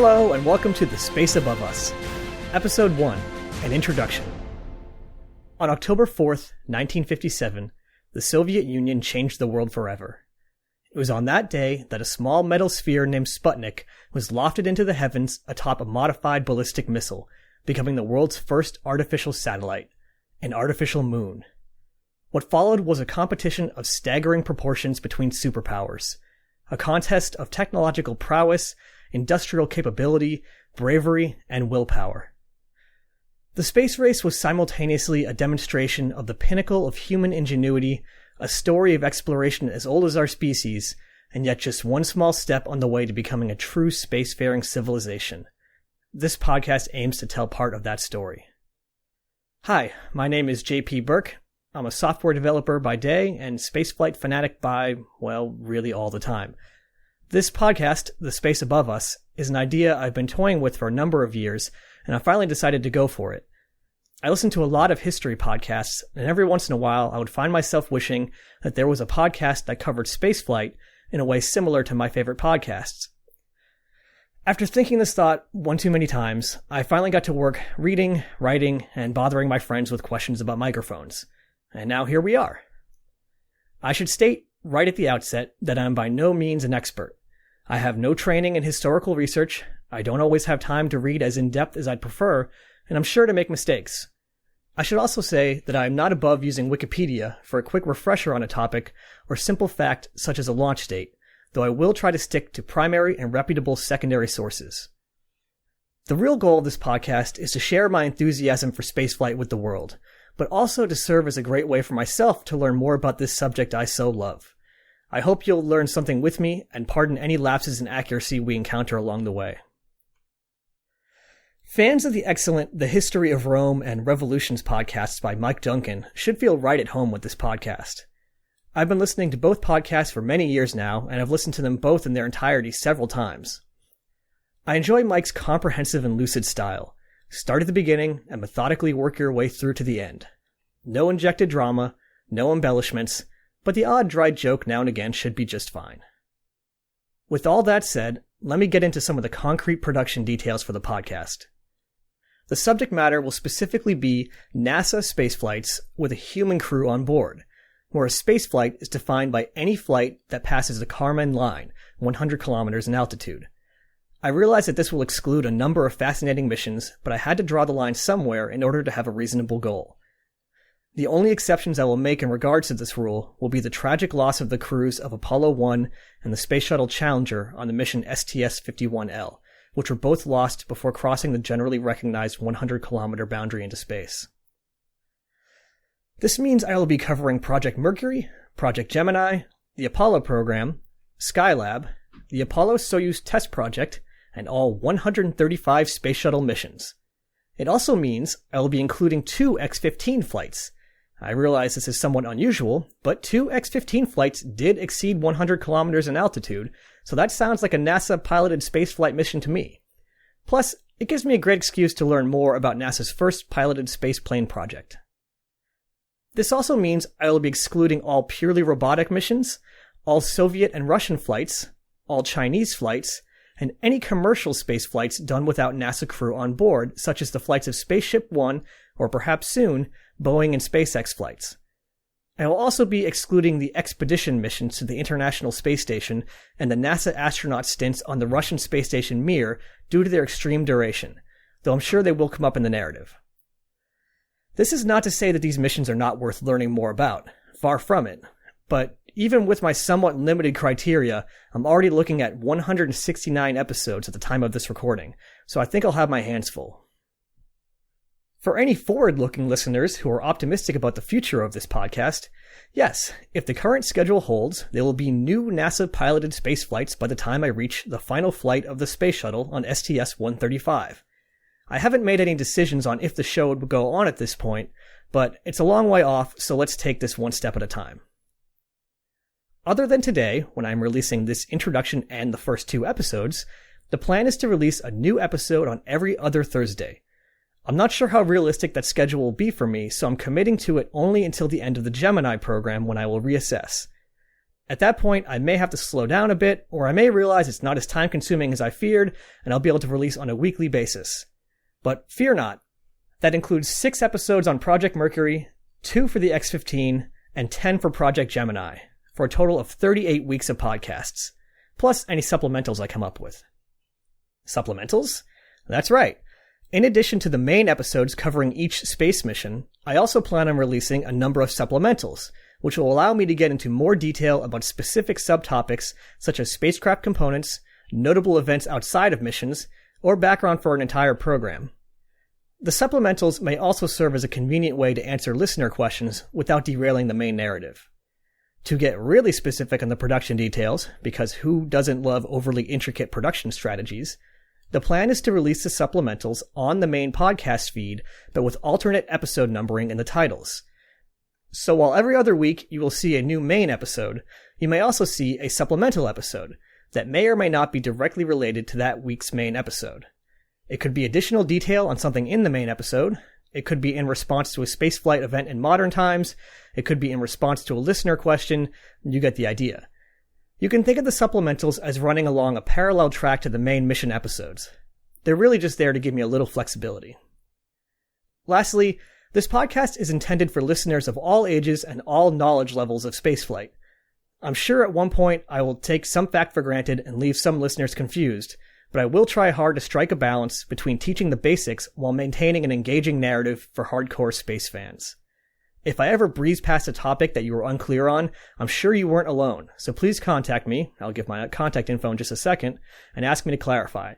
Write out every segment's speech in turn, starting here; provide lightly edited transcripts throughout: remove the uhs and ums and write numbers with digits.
Hello, and welcome to The Space Above Us, Episode 1, An Introduction. On October 4th, 1957, the Soviet Union changed the world forever. It was on that day that a small metal sphere named Sputnik was lofted into the heavens atop a modified ballistic missile, becoming the world's first artificial satellite, an artificial moon. What followed was a competition of staggering proportions between superpowers, a contest of technological prowess, industrial capability, bravery, and willpower. The space race was simultaneously a demonstration of the pinnacle of human ingenuity, a story of exploration as old as our species, and yet just one small step on the way to becoming a true spacefaring civilization. This podcast aims to tell part of that story. Hi, my name is JP Burke. I'm a software developer by day and spaceflight fanatic by, well, really all the time. This podcast, The Space Above Us, is an idea I've been toying with for a number of years, and I finally decided to go for it. I listen to a lot of history podcasts, and every once in a while I would find myself wishing that there was a podcast that covered spaceflight in a way similar to my favorite podcasts. After thinking this thought one too many times, I finally got to work reading, writing, and bothering my friends with questions about microphones. And now here we are. I should state right at the outset that I'm by no means an expert. I have no training in historical research, I don't always have time to read as in-depth as I'd prefer, and I'm sure to make mistakes. I should also say that I am not above using Wikipedia for a quick refresher on a topic or simple fact such as a launch date, though I will try to stick to primary and reputable secondary sources. The real goal of this podcast is to share my enthusiasm for spaceflight with the world, but also to serve as a great way for myself to learn more about this subject I so love. I hope you'll learn something with me and pardon any lapses in accuracy we encounter along the way. Fans of the excellent The History of Rome and Revolutions podcasts by Mike Duncan should feel right at home with this podcast. I've been listening to both podcasts for many years now, and I've listened to them both in their entirety several times. I enjoy Mike's comprehensive and lucid style. Start at the beginning and methodically work your way through to the end. No injected drama, no embellishments, but the odd dry joke now and again should be just fine. With all that said, let me get into some of the concrete production details for the podcast. The subject matter will specifically be NASA spaceflights with a human crew on board, whereas spaceflight is defined by any flight that passes the Kármán line, 100 kilometers in altitude. I realize that this will exclude a number of fascinating missions, but I had to draw the line somewhere in order to have a reasonable goal. The only exceptions I will make in regards to this rule will be the tragic loss of the crews of Apollo 1 and the Space Shuttle Challenger on the mission STS-51L, which were both lost before crossing the generally recognized 100-kilometer boundary into space. This means I will be covering Project Mercury, Project Gemini, the Apollo program, Skylab, the Apollo-Soyuz test project, and all 135 space shuttle missions. It also means I will be including 2 X-15 flights. I realize this is somewhat unusual, but 2 X-15 flights did exceed 100 kilometers in altitude, so that sounds like a NASA-piloted spaceflight mission to me. Plus, it gives me a great excuse to learn more about NASA's first piloted spaceplane project. This also means I will be excluding all purely robotic missions, all Soviet and Russian flights, all Chinese flights, and any commercial space flights done without NASA crew on board, such as the flights of Spaceship One, or perhaps soon, Boeing and SpaceX flights. I will also be excluding the expedition missions to the International Space Station and the NASA astronaut stints on the Russian space station Mir due to their extreme duration, though I'm sure they will come up in the narrative. This is not to say that these missions are not worth learning more about, far from it, but even with my somewhat limited criteria, I'm already looking at 169 episodes at the time of this recording, so I think I'll have my hands full. For any forward-looking listeners who are optimistic about the future of this podcast, yes, if the current schedule holds, there will be new NASA-piloted space flights by the time I reach the final flight of the space shuttle on STS-135. I haven't made any decisions on if the show would go on at this point, but it's a long way off, so let's take this one step at a time. Other than today, when I'm releasing this introduction and the first 2 episodes, the plan is to release a new episode on every other Thursday. I'm not sure how realistic that schedule will be for me, so I'm committing to it only until the end of the Gemini program when I will reassess. At that point, I may have to slow down a bit, or I may realize it's not as time-consuming as I feared, and I'll be able to release on a weekly basis. But fear not. That includes 6 episodes on Project Mercury, 2 for the X-15, and 10 for Project Gemini, for a total of 38 weeks of podcasts, plus any supplementals I come up with. Supplementals? That's right. In addition to the main episodes covering each space mission, I also plan on releasing a number of supplementals, which will allow me to get into more detail about specific subtopics such as spacecraft components, notable events outside of missions, or background for an entire program. The supplementals may also serve as a convenient way to answer listener questions without derailing the main narrative. To get really specific on the production details, because who doesn't love overly intricate production strategies, the plan is to release the supplementals on the main podcast feed, but with alternate episode numbering in the titles. So while every other week you will see a new main episode, you may also see a supplemental episode that may or may not be directly related to that week's main episode. It could be additional detail on something in the main episode. It could be in response to a spaceflight event in modern times. It could be in response to a listener question. You get the idea. You can think of the supplementals as running along a parallel track to the main mission episodes. They're really just there to give me a little flexibility. Lastly, this podcast is intended for listeners of all ages and all knowledge levels of spaceflight. I'm sure at one point I will take some fact for granted and leave some listeners confused, but I will try hard to strike a balance between teaching the basics while maintaining an engaging narrative for hardcore space fans. If I ever breeze past a topic that you were unclear on, I'm sure you weren't alone, so please contact me, I'll give my contact info in just a second, and ask me to clarify.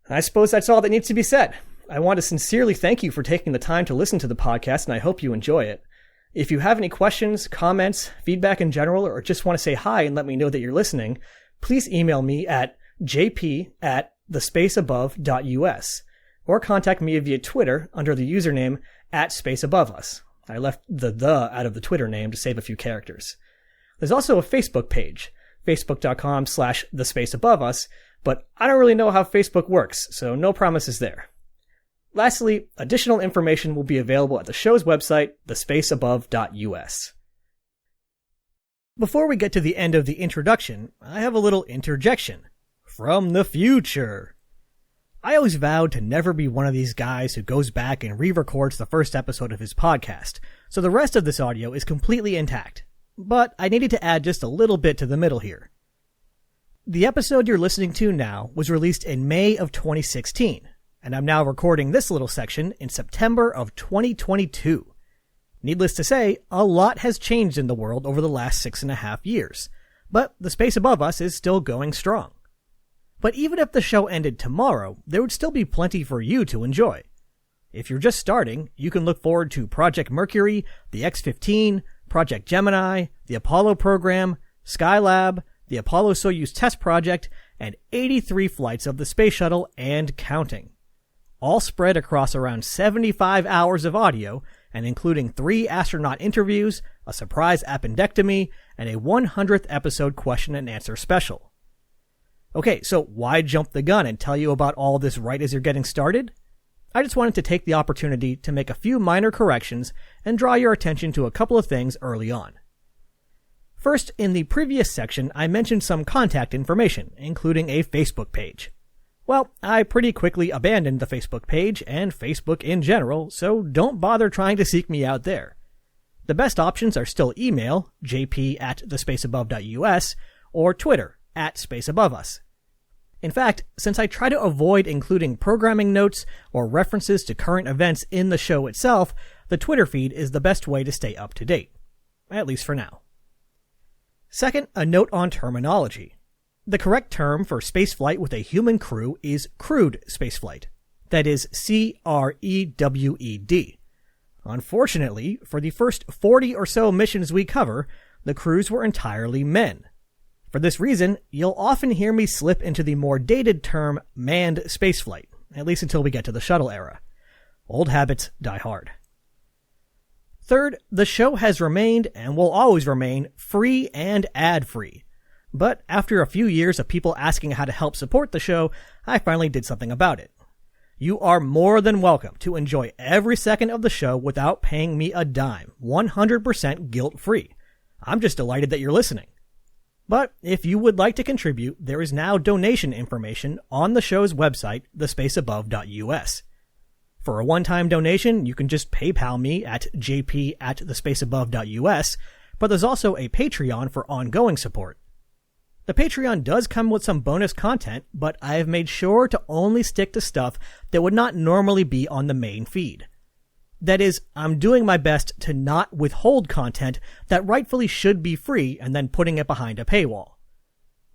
I suppose that's all that needs to be said. I want to sincerely thank you for taking the time to listen to the podcast, and I hope you enjoy it. If you have any questions, comments, feedback in general, or just want to say hi and let me know that you're listening, please email me at jp@thespaceabove.us, or contact me via Twitter under the username @spaceaboveus. I left the out of the Twitter name to save a few characters. There's also a Facebook page, facebook.com/thespaceaboveus, but I don't really know how Facebook works, so no promises there. Lastly, additional information will be available at the show's website, thespaceabove.us. Before we get to the end of the introduction, I have a little interjection. From the future. I always vowed to never be one of these guys who goes back and re-records the first episode of his podcast, so the rest of this audio is completely intact. But I needed to add just a little bit to the middle here. The episode you're listening to now was released in May of 2016, and I'm now recording this little section in September of 2022. Needless to say, a lot has changed in the world over the last 6.5 years, but the Space Above Us is still going strong. But even if the show ended tomorrow, there would still be plenty for you to enjoy. If you're just starting, you can look forward to Project Mercury, the X-15, Project Gemini, the Apollo program, Skylab, the Apollo-Soyuz test project, and 83 flights of the space shuttle and counting. All spread across around 75 hours of audio, and including 3 astronaut interviews, a surprise appendectomy, and a 100th episode question and answer special. Okay, so why jump the gun and tell you about all this right as you're getting started? I just wanted to take the opportunity to make a few minor corrections and draw your attention to a couple of things early on. First, in the previous section, I mentioned some contact information, including a Facebook page. Well, I pretty quickly abandoned the Facebook page and Facebook in general, so don't bother trying to seek me out there. The best options are still email, jp@thespaceabove.us, or Twitter, @spaceaboveus. In fact, since I try to avoid including programming notes or references to current events in the show itself, the Twitter feed is the best way to stay up to date. At least for now. Second, a note on terminology. The correct term for spaceflight with a human crew is crewed spaceflight. That is CREWED. Unfortunately, for the first 40 or so missions we cover, the crews were entirely men. For this reason, you'll often hear me slip into the more dated term manned spaceflight, at least until we get to the shuttle era. Old habits die hard. Third, the show has remained, and will always remain, free and ad-free. But after a few years of people asking how to help support the show, I finally did something about it. You are more than welcome to enjoy every second of the show without paying me a dime, 100% guilt-free. I'm just delighted that you're listening. But if you would like to contribute, there is now donation information on the show's website, thespaceabove.us. For a one-time donation, you can just PayPal me at jp@thespaceabove.us, but there's also a Patreon for ongoing support. The Patreon does come with some bonus content, but I have made sure to only stick to stuff that would not normally be on the main feed. That is, I'm doing my best to not withhold content that rightfully should be free and then putting it behind a paywall.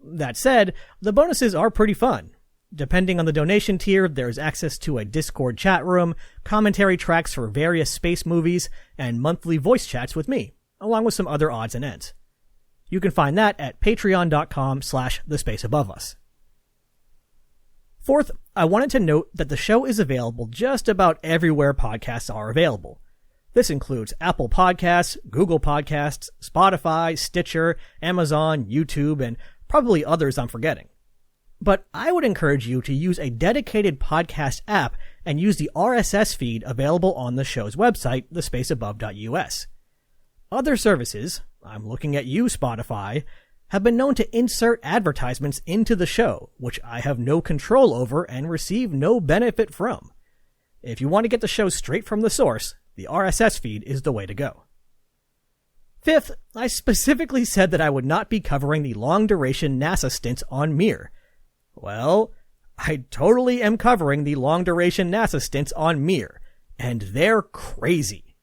That said, the bonuses are pretty fun. Depending on the donation tier, there's access to a Discord chat room, commentary tracks for various space movies, and monthly voice chats with me, along with some other odds and ends. You can find that at patreon.com/thespaceaboveus. Fourth, I wanted to note that the show is available just about everywhere podcasts are available. This includes Apple Podcasts, Google Podcasts, Spotify, Stitcher, Amazon, YouTube, and probably others I'm forgetting. But I would encourage you to use a dedicated podcast app and use the RSS feed available on the show's website, thespaceabove.us. Other services, I'm looking at you, Spotify, have been known to insert advertisements into the show, which I have no control over and receive no benefit from. If you want to get the show straight from the source, the RSS feed is the way to go. Fifth, I specifically said that I would not be covering the long-duration NASA stints on Mir. Well, I totally am covering the long-duration NASA stints on Mir, and they're crazy.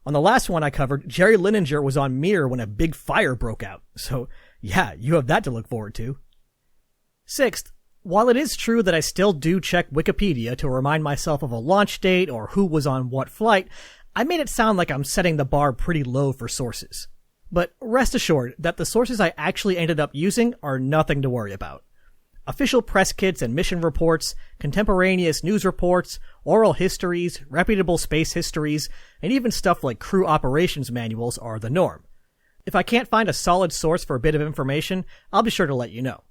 On the last one I covered, Jerry Linenger was on Mir when a big fire broke out, so yeah, you have that to look forward to. Sixth, while it is true that I still do check Wikipedia to remind myself of a launch date or who was on what flight, I made it sound like I'm setting the bar pretty low for sources. But rest assured that the sources I actually ended up using are nothing to worry about. Official press kits and mission reports, contemporaneous news reports, oral histories, reputable space histories, and even stuff like crew operations manuals are the norm. If I can't find a solid source for a bit of information, I'll be sure to let you know.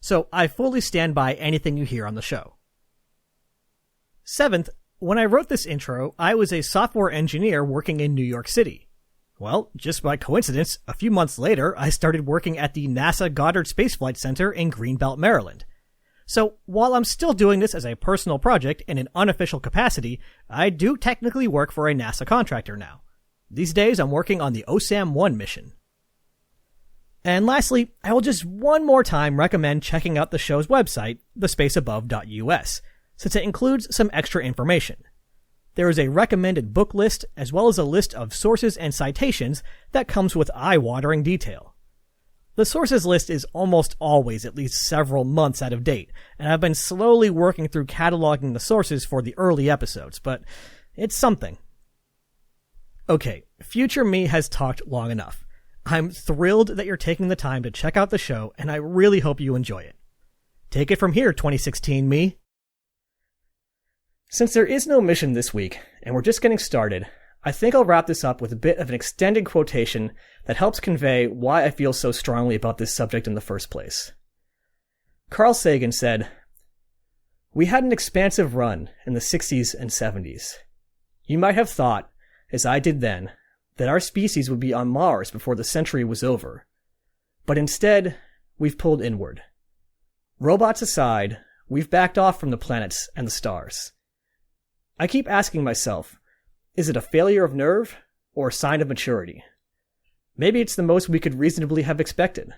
So I fully stand by anything you hear on the show. Seventh, when I wrote this intro, I was a software engineer working in New York City. Well, just by coincidence, a few months later, I started working at the NASA Goddard Space Flight Center in Greenbelt, Maryland. So, while I'm still doing this as a personal project in an unofficial capacity, I do technically work for a NASA contractor now. These days, I'm working on the OSAM-1 mission. And lastly, I will just one more time recommend checking out the show's website, thespaceabove.us, since it includes some extra information. There is a recommended book list, as well as a list of sources and citations that comes with eye-watering detail. The sources list is almost always at least several months out of date, and I've been slowly working through cataloging the sources for the early episodes, but it's something. Okay, future me has talked long enough. I'm thrilled that you're taking the time to check out the show, and I really hope you enjoy it. Take it from here, 2016 me. Since there is no mission this week, and we're just getting started, I think I'll wrap this up with a bit of an extended quotation that helps convey why I feel so strongly about this subject in the first place. Carl Sagan said, "We had an expansive run in the 60s and 70s. You might have thought, as I did then, that our species would be on Mars before the century was over. But instead, we've pulled inward. Robots aside, we've backed off from the planets and the stars. I keep asking myself, is it a failure of nerve or a sign of maturity? Maybe it's the most we could reasonably have expected.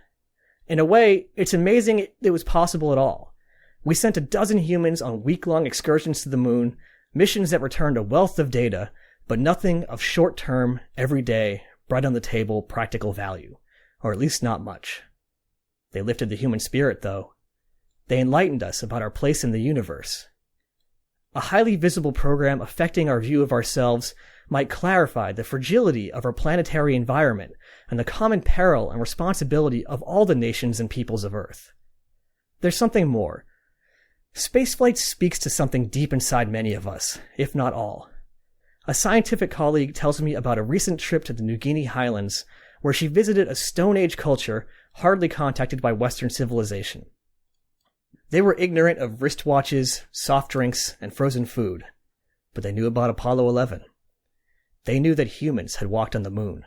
In a way, it's amazing it was possible at all. We sent a dozen humans on week-long excursions to the moon, missions that returned a wealth of data, but nothing of short-term, everyday, bread-on-the-table practical value, or at least not much. They lifted the human spirit, though. They enlightened us about our place in the universe. A highly visible program affecting our view of ourselves might clarify the fragility of our planetary environment and the common peril and responsibility of all the nations and peoples of Earth. There's something more. Spaceflight speaks to something deep inside many of us, if not all. A scientific colleague tells me about a recent trip to the New Guinea highlands where she visited a Stone Age culture hardly contacted by Western civilization. They were ignorant of wristwatches, soft drinks, and frozen food, but they knew about Apollo 11. They knew that humans had walked on the moon.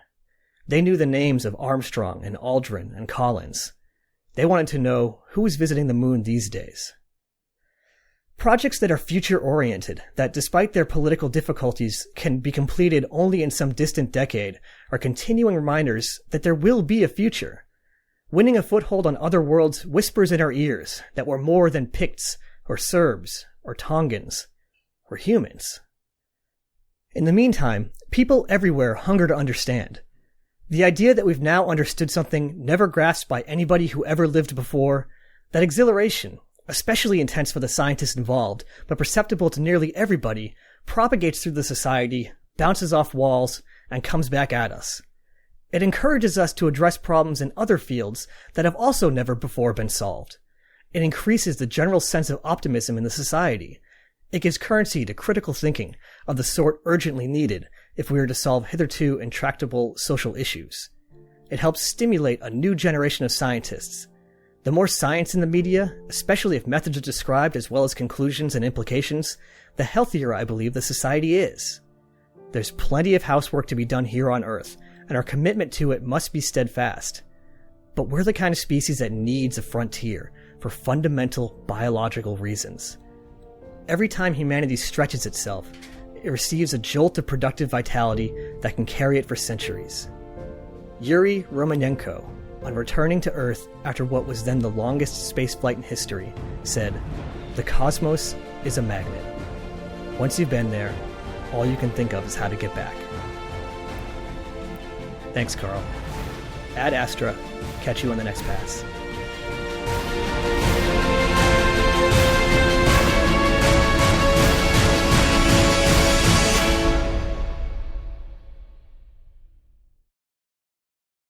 They knew the names of Armstrong and Aldrin and Collins. They wanted to know who was visiting the moon these days. Projects that are future-oriented, that despite their political difficulties can be completed only in some distant decade, are continuing reminders that there will be a future. Winning a foothold on other worlds whispers in our ears that we're more than Picts, or Serbs, or Tongans, or humans. In the meantime, people everywhere hunger to understand. The idea that we've now understood something never grasped by anybody who ever lived before, that exhilaration, especially intense for the scientists involved, but perceptible to nearly everybody, propagates through the society, bounces off walls, and comes back at us. It encourages us to address problems in other fields that have also never before been solved. It increases the general sense of optimism in the society. It gives currency to critical thinking of the sort urgently needed if we are to solve hitherto intractable social issues. It helps stimulate a new generation of scientists. The more science in the media, especially if methods are described as well as conclusions and implications, the healthier I believe the society is. There's plenty of housework to be done here on Earth, and our commitment to it must be steadfast. But we're the kind of species that needs a frontier for fundamental biological reasons. Every time humanity stretches itself, it receives a jolt of productive vitality that can carry it for centuries. Yuri Romanenko, on returning to Earth after what was then the longest spaceflight in history, said, "The cosmos is a magnet. Once you've been there, all you can think of is how to get back." Thanks, Carl. Ad Astra. Catch you on the next pass.